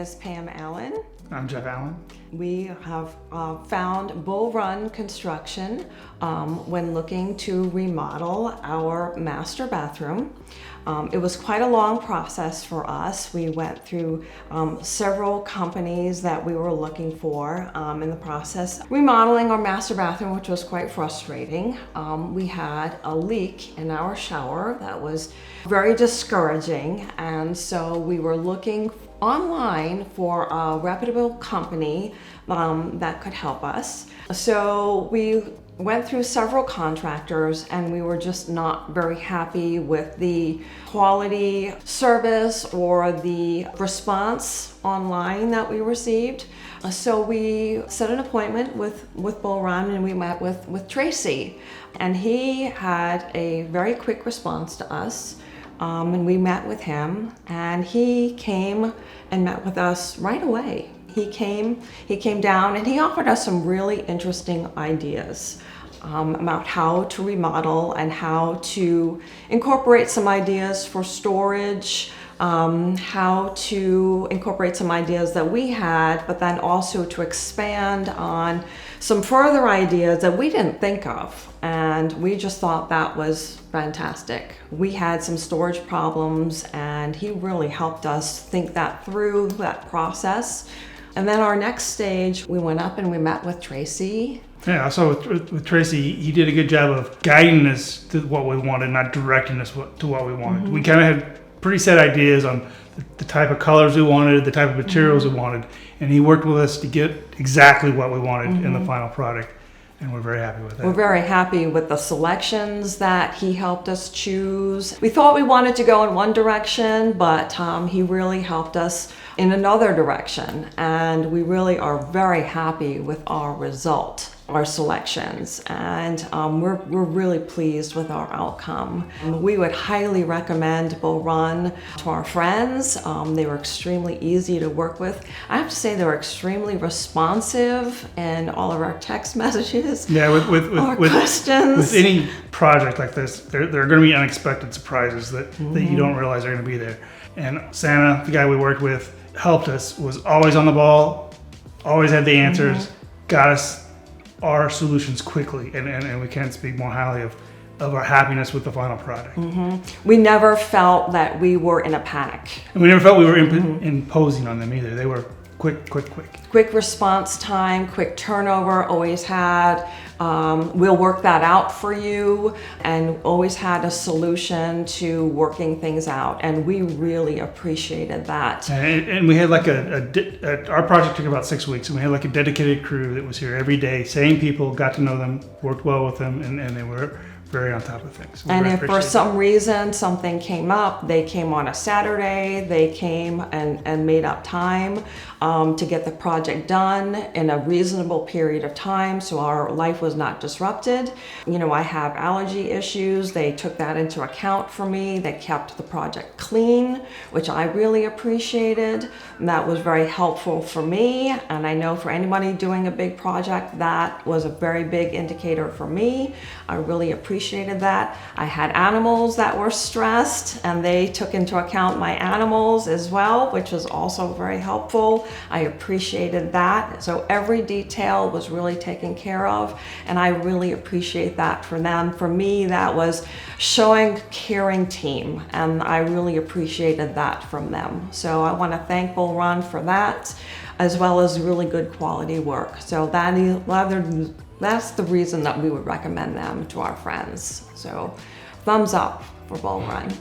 is Pam Allen. I'm Jeff Allen. We have found Bull Run Construction when looking to remodel our master bathroom. It was quite a long process for us. We went through several companies that we were looking for in the process. Remodeling our master bathroom, which was quite frustrating. We had a leak in our shower that was very discouraging, and so we were looking online for a reputable company that could help us. So we went through several contractors and we were just not very happy with the quality service or the response online that we received. So we set an appointment with Bull Run and we met with Tracy, and he had a very quick response to us. And we met with him, and he came and met with us right away. He came down and he offered us some really interesting ideas about how to remodel and how to incorporate some ideas for storage, how to incorporate some ideas that we had, but then also to expand on some further ideas that we didn't think of. And we just thought that was fantastic. We had some storage problems and he really helped us think that through, that process. And then our next stage, we went up and we met with Tracy. Yeah, so with Tracy, he did a good job of guiding us to what we wanted, not directing us to what we wanted. Mm-hmm. We kind of had pretty set ideas on the type of colors we wanted, the type of materials we wanted, and he worked with us to get exactly what we wanted in the final product, and we're very happy with that. We're very happy with the selections that he helped us choose. We thought we wanted to go in one direction, but he really helped us in another direction, and we really are very happy with our result, our selections, and we're really pleased with our outcome. We would highly recommend Bull Run to our friends. They were extremely easy to work with. I have to say they were extremely responsive in all of our text messages. Yeah, with questions. With any project like this, there are going to be unexpected surprises that you don't realize are going to be there. And Santa, the guy we worked with, helped us, was always on the ball, always had the answers, got us our solutions quickly, and we can't speak more highly of our happiness with the final product. We never felt that we were in a panic. And we never felt we were imposing on them either. They were quick. Quick response time, quick turnover, always had, we'll work that out for you, and always had a solution to working things out, and we really appreciated that. And we had like our project took about 6 weeks, and we had like a dedicated crew that was here every day, same people, got to know them, worked well with them, and they were very on top of things. And if for some reason something came up, they came on a Saturday, they came and made up time to get the project done in a reasonable period of time, so our life was not disrupted. You know, I have allergy issues. They took that into account for me. They kept the project clean, which I really appreciated. And that was very helpful for me. And I know for anybody doing a big project, that was a very big indicator for me. I really appreciated that. I had animals that were stressed, and they took into account my animals as well, which was also very helpful. I appreciated that. So every detail was really taken care of, and I really appreciate that for them. For me, that was showing caring team, and I really appreciated that from them. So I want to thank Bull Run for that, as well as really good quality work. So that's the reason that we would recommend them to our friends. So thumbs up for Bull Run.